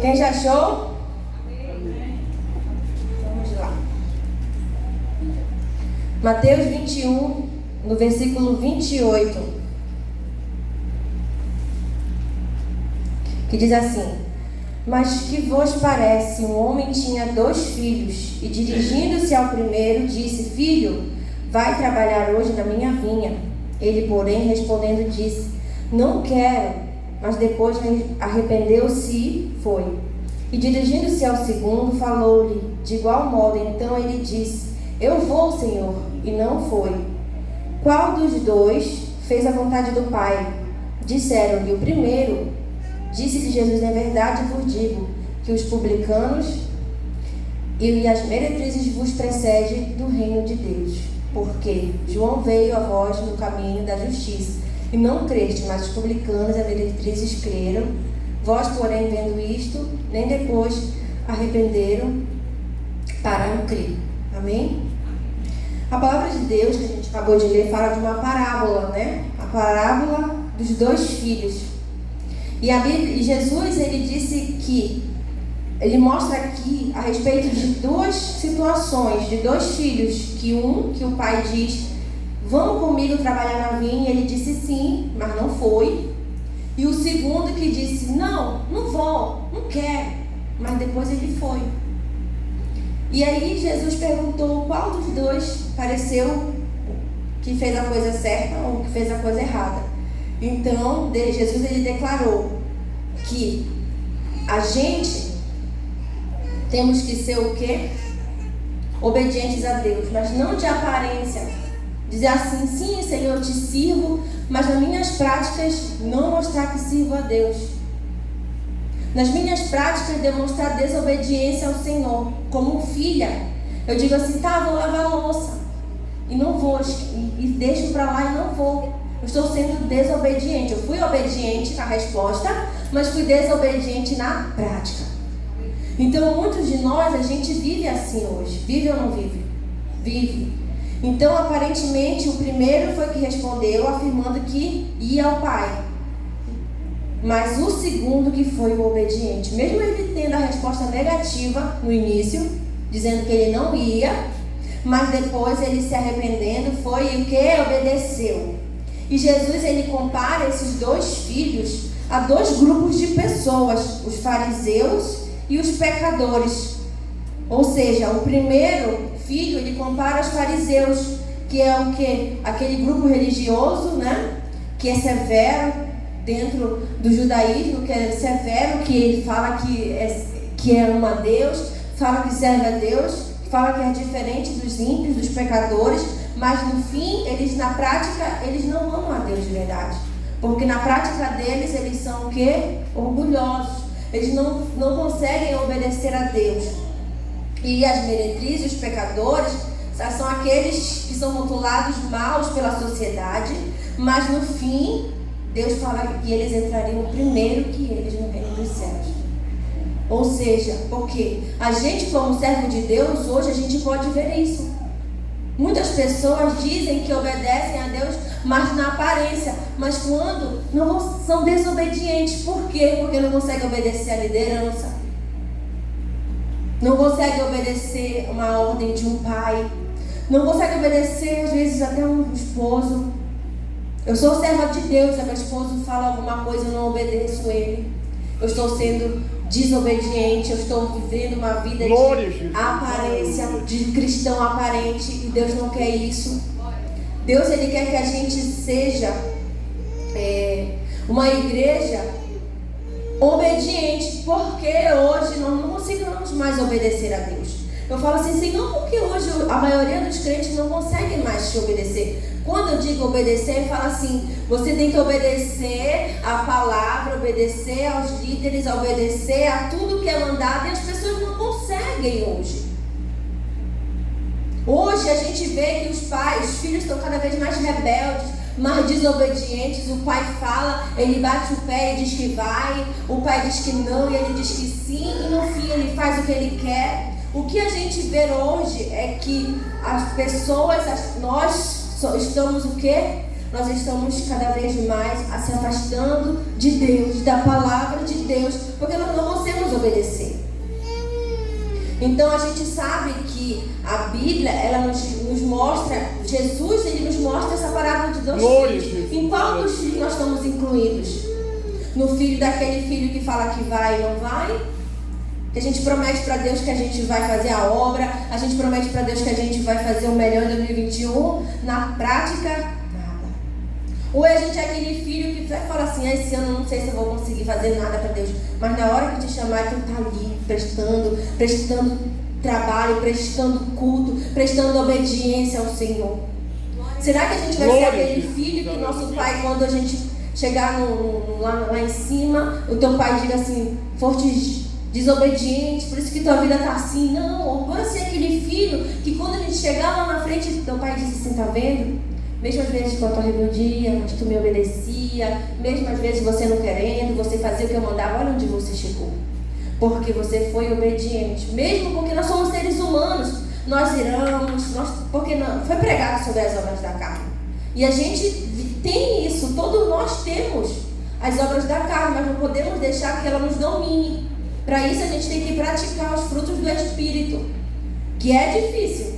Quem já achou? Vamos lá. Mateus 21, no versículo 28. Que diz assim: Mas que vos parece? Um homem tinha 2 filhos, e dirigindo-se ao primeiro, disse: Filho, vai trabalhar hoje na minha vinha. Ele, porém, respondendo, disse: Não quero. Mas depois arrependeu-se e foi. E dirigindo-se ao segundo, falou-lhe de igual modo. Então ele disse: Eu vou, Senhor. E não foi. Qual dos 2 fez a vontade do Pai? Disseram-lhe: O primeiro. Disse-lhe Jesus: Na verdade vos digo que os publicanos e as meretrizes vos precedem do reino de Deus. Porque João veio a vós no caminho da justiça, e não creste, mas os publicanos e as meretrizes creram. Vós, porém, vendo isto, nem depois arrependeram para não crer. Amém? A palavra de Deus que a gente acabou de ler fala de uma parábola, né? A parábola dos 2 filhos. E Jesus, ele disse que, ele mostra aqui a respeito de 2 situações, de 2 filhos, que o pai diz: vamos comigo trabalhar na vinha, ele disse sim, mas não foi. E o segundo que disse: não vou, não quero, mas depois ele foi. E aí Jesus perguntou qual dos 2 pareceu que fez a coisa certa ou que fez a coisa errada. Então Jesus, ele declarou que a gente temos que ser o quê? Obedientes a Deus, mas não de aparência. Dizer assim: sim, Senhor, eu te sirvo, mas nas minhas práticas não mostrar que sirvo a Deus. Nas minhas práticas demonstrar desobediência ao Senhor. Como filha, eu digo assim: tá, vou lavar a louça e não vou, e deixo para lá e não vou. Eu estou sendo desobediente. Eu fui obediente na resposta, mas fui desobediente na prática. Então muitos de nós, a gente vive assim hoje. Vive ou não vive? Vive. Então aparentemente o primeiro foi que respondeu, afirmando que ia ao Pai. Mas o segundo que foi o obediente, mesmo ele tendo a resposta negativa no início, dizendo que ele não ia, mas depois ele se arrependendo, foi o que? Obedeceu. E Jesus, ele compara esses 2 filhos a 2 grupos de pessoas: os fariseus e os pecadores. Ou seja, o primeiro filho, ele compara os fariseus, que é o que? Aquele grupo religioso, né? Que é severo dentro do judaísmo, que é severo, que ele fala que ama a Deus, fala que serve a Deus, fala que é diferente dos ímpios, dos pecadores, mas no fim, eles na prática, eles não amam a Deus de verdade. Porque na prática deles, eles são o quê? Orgulhosos. Eles não conseguem obedecer a Deus. E as meretrizes, os pecadores, são aqueles que são rotulados maus pela sociedade, mas no fim, Deus fala que eles entrariam primeiro que eles no reino dos céus. Ou seja, porque a gente, como servo de Deus, hoje a gente pode ver isso. Muitas pessoas dizem que obedecem a Deus, mas na aparência. Mas quando não são desobedientes. Por quê? Porque não conseguem obedecer à liderança. Não conseguem obedecer uma ordem de um pai. Não conseguem obedecer, às vezes, até um esposo. Eu sou serva de Deus, se meu esposo fala alguma coisa, eu não obedeço ele. Eu estou sendo desobediente, eu estou vivendo uma vida de aparência, de cristão aparente, e Deus não quer isso. Deus, ele quer que a gente seja uma igreja obediente, porque hoje nós não conseguimos mais obedecer a Deus. Eu falo assim: Senhor, porque hoje a maioria dos crentes não consegue mais te obedecer. Quando eu digo obedecer, eu falo assim: você tem que obedecer a palavra, obedecer aos líderes, obedecer a tudo que é mandado, e as pessoas não conseguem hoje. Hoje a gente vê que os filhos estão cada vez mais rebeldes, mais desobedientes. O pai fala, ele bate o pé e diz que vai, o pai diz que não e ele diz que sim, e no fim ele faz o que ele quer. O que a gente vê hoje é que as pessoas, nós estamos o quê? Nós estamos cada vez mais se afastando de Deus, da palavra de Deus, porque nós não conseguimos obedecer. Então a gente sabe que a Bíblia, ela nos mostra, Jesus, ele nos mostra essa parábola de 2 filhos. Em qual dos filhos nós estamos incluídos? No filho daquele filho que fala que vai e não vai? Que a gente promete para Deus que a gente vai fazer a obra, a gente promete para Deus que a gente vai fazer o melhor em 2021, na prática, nada. Ou a gente é aquele filho que vai falar assim, esse ano não sei se eu vou conseguir fazer nada para Deus, mas na hora que te chamar, tu tá ali, prestando trabalho, prestando culto, prestando obediência ao Senhor. Será que a gente vai ser aquele filho que nosso pai, quando a gente chegar lá em cima, o teu pai diga assim, fortes desobediente, por isso que tua vida tá assim? Não, ou vai ser aquele filho que quando a gente chegar lá na frente, teu pai diz assim, tá vendo? Mesmo às vezes com a tua rebeldia, mas tu me obedecia, mesmo às vezes você não querendo, você fazia o que eu mandava, olha onde você chegou. Porque você foi obediente, mesmo porque nós somos seres humanos, nós iramos, porque não, foi pregado sobre as obras da carne. E a gente tem isso, todos nós temos as obras da carne, mas não podemos deixar que ela nos domine. Para isso a gente tem que praticar os frutos do Espírito, que é difícil,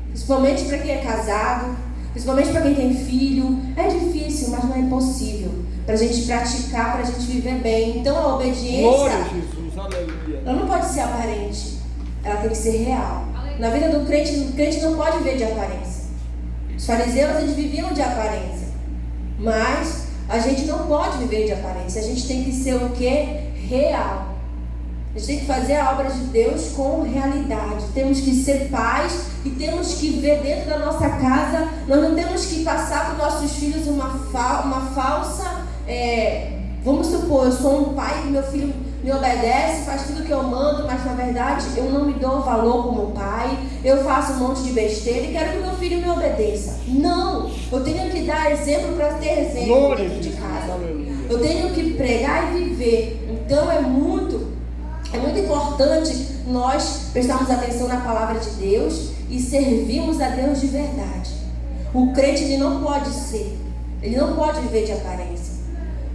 principalmente para quem é casado, principalmente para quem tem filho. É difícil, mas não é impossível para a gente praticar, para a gente viver bem. Então a obediência, glória a Jesus, aleluia, ela não pode ser aparente, ela tem que ser real. Na vida do crente, o crente não pode viver de aparência. Os fariseus, eles viviam de aparência, mas a gente não pode viver de aparência. A gente tem que ser o quê? Real. A gente tem que fazer a obra de Deus com realidade. Temos que ser pais e temos que ver dentro da nossa casa. Nós não temos que passar para os nossos filhos uma falsa... vamos supor, eu sou um pai e meu filho me obedece, faz tudo que eu mando, mas na verdade eu não me dou valor como pai, eu faço um monte de besteira e quero que meu filho me obedeça. Não! Eu tenho que dar exemplo para ter exemplo dentro de casa. Eu tenho que pregar e viver. Então é muito importante nós prestarmos atenção na palavra de Deus e servirmos a Deus de verdade. O crente, ele não pode viver de aparência.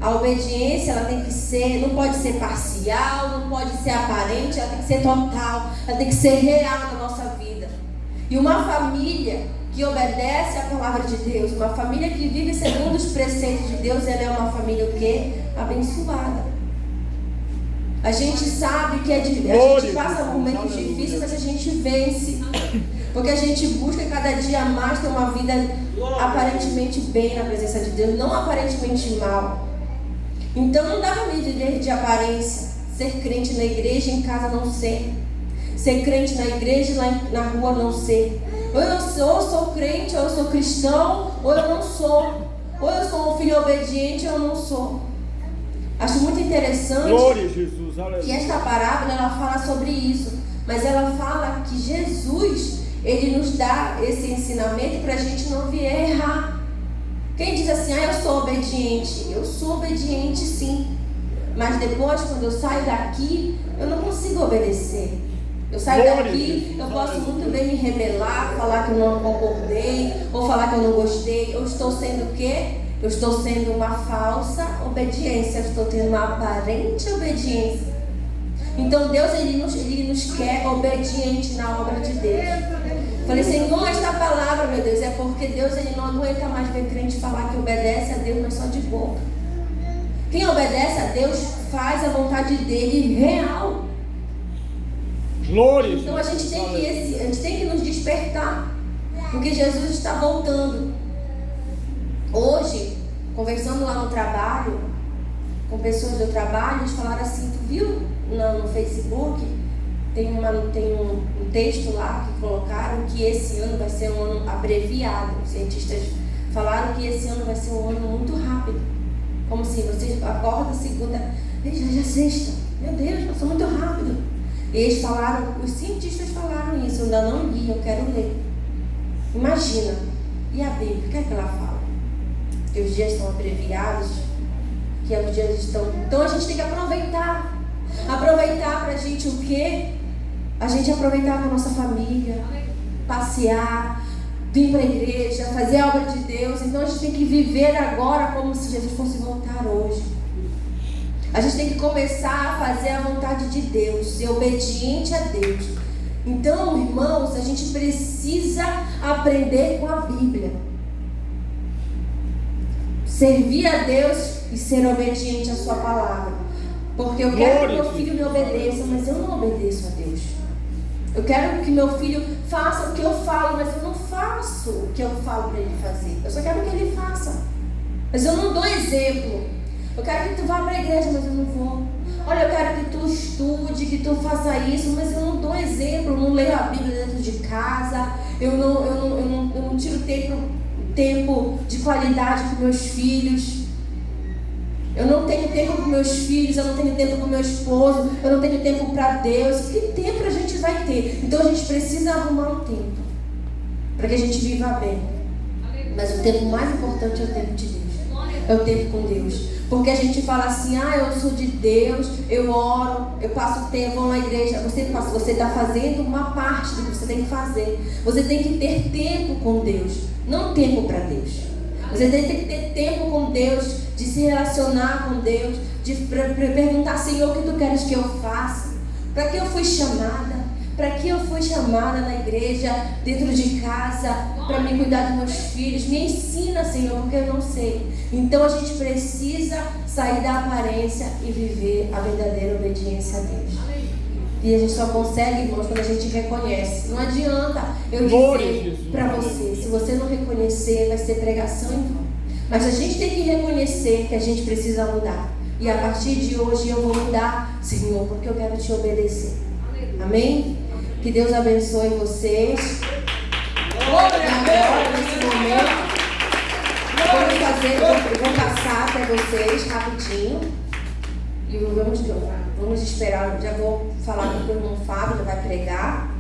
A obediência, ela tem que ser, não pode ser parcial, não pode ser aparente, ela tem que ser total, ela tem que ser real na nossa vida. E uma família que obedece à palavra de Deus, uma família que vive segundo os preceitos de Deus, ela é uma família o quê? Abençoada. A gente sabe que a gente passa por momentos difíceis, mas a gente vence. Porque a gente busca cada dia mais ter uma vida aparentemente bem na presença de Deus, não aparentemente mal. Então não dá para me viver de aparência, ser crente na igreja e em casa não ser. Ser crente na igreja e lá na rua não ser. Ou eu sou crente, ou eu sou cristão, ou eu não sou. Ou eu sou um filho obediente, ou eu não sou. Acho muito interessante, glória a Jesus, que esta parábola ela fala sobre isso. Mas ela fala que Jesus, ele nos dá esse ensinamento para a gente não vir errar. Quem diz assim, eu sou obediente. Eu sou obediente sim. Mas depois, quando eu saio daqui, eu não consigo obedecer. Eu saio daqui, eu posso muito bem me rebelar, falar que eu não concordei, ou falar que eu não gostei. Eu estou sendo o quê? Eu estou sendo uma falsa obediência. Eu estou tendo uma aparente obediência. Então Deus, ele nos quer obediente na obra de Deus. Falei, Senhor, esta palavra, meu Deus, é porque Deus, ele não aguenta mais ver crente falar que obedece a Deus, mas só de boca. Quem obedece a Deus faz a vontade dele real. Glória. Então a gente tem que nos despertar, porque Jesus está voltando. Hoje, conversando lá no trabalho, com pessoas do trabalho, eles falaram assim, tu viu no Facebook? Tem um texto lá que colocaram que esse ano vai ser um ano abreviado. Os cientistas falaram que esse ano vai ser um ano muito rápido. Como assim? Você acorda segunda, já é sexta. Meu Deus, passou muito rápido. E eles falaram, os cientistas falaram isso, eu ainda não li, eu quero ler. Imagina, e a Bíblia, o que é que ela fala? Que os dias estão abreviados, que os dias estão... Então a gente tem que aproveitar para a gente o quê? A gente aproveitar com a nossa família, passear, vir para a igreja, fazer a obra de Deus. Então a gente tem que viver agora como se Jesus fosse voltar hoje. A gente tem que começar a fazer a vontade de Deus, ser obediente a Deus. Então, irmãos, a gente precisa aprender com a Bíblia. Servir a Deus e ser obediente à sua palavra. Porque eu quero que meu filho me obedeça, mas eu não obedeço a Deus. Eu quero que meu filho faça o que eu falo, mas eu não faço o que eu falo para ele fazer. Eu só quero que ele faça. Mas eu não dou exemplo. Eu quero que tu vá para a igreja, mas eu não vou. Olha, eu quero que tu estude, que tu faça isso, mas eu não dou exemplo. Eu não leio a Bíblia dentro de casa. Eu não tiro tempo de qualidade com meus filhos. Eu não tenho tempo com meus filhos, eu não tenho tempo com meu esposo, eu não tenho tempo para Deus. Que tempo a gente vai ter? Então a gente precisa arrumar um tempo para que a gente viva bem. Mas o tempo mais importante é o tempo de Deus. É o tempo com Deus. Porque a gente fala assim, eu sou de Deus, eu oro, eu passo tempo, vou na igreja. Você está fazendo uma parte do que você tem que fazer. Você tem que ter tempo com Deus, não tempo para Deus. Você tem que ter tempo com Deus, de se relacionar com Deus, de perguntar, Senhor, o que tu queres que eu faça? Para que eu fui chamada? Para que eu fui chamada na igreja, dentro de casa, para me cuidar dos meus filhos? Me ensina, Senhor, porque eu não sei. Então a gente precisa sair da aparência e viver a verdadeira obediência a Deus. E a gente só consegue, irmãos, quando a gente reconhece. Não adianta eu dizer para você, se você não reconhecer, vai ser pregação em vão. Mas a gente tem que reconhecer que a gente precisa mudar. E a partir de hoje eu vou mudar, Senhor, porque eu quero te obedecer. Amém? Que Deus abençoe vocês. Agora, nesse momento, eu vou passar para vocês rapidinho. E vamos esperar. Já vou falar com o irmão Fábio, já vai pregar.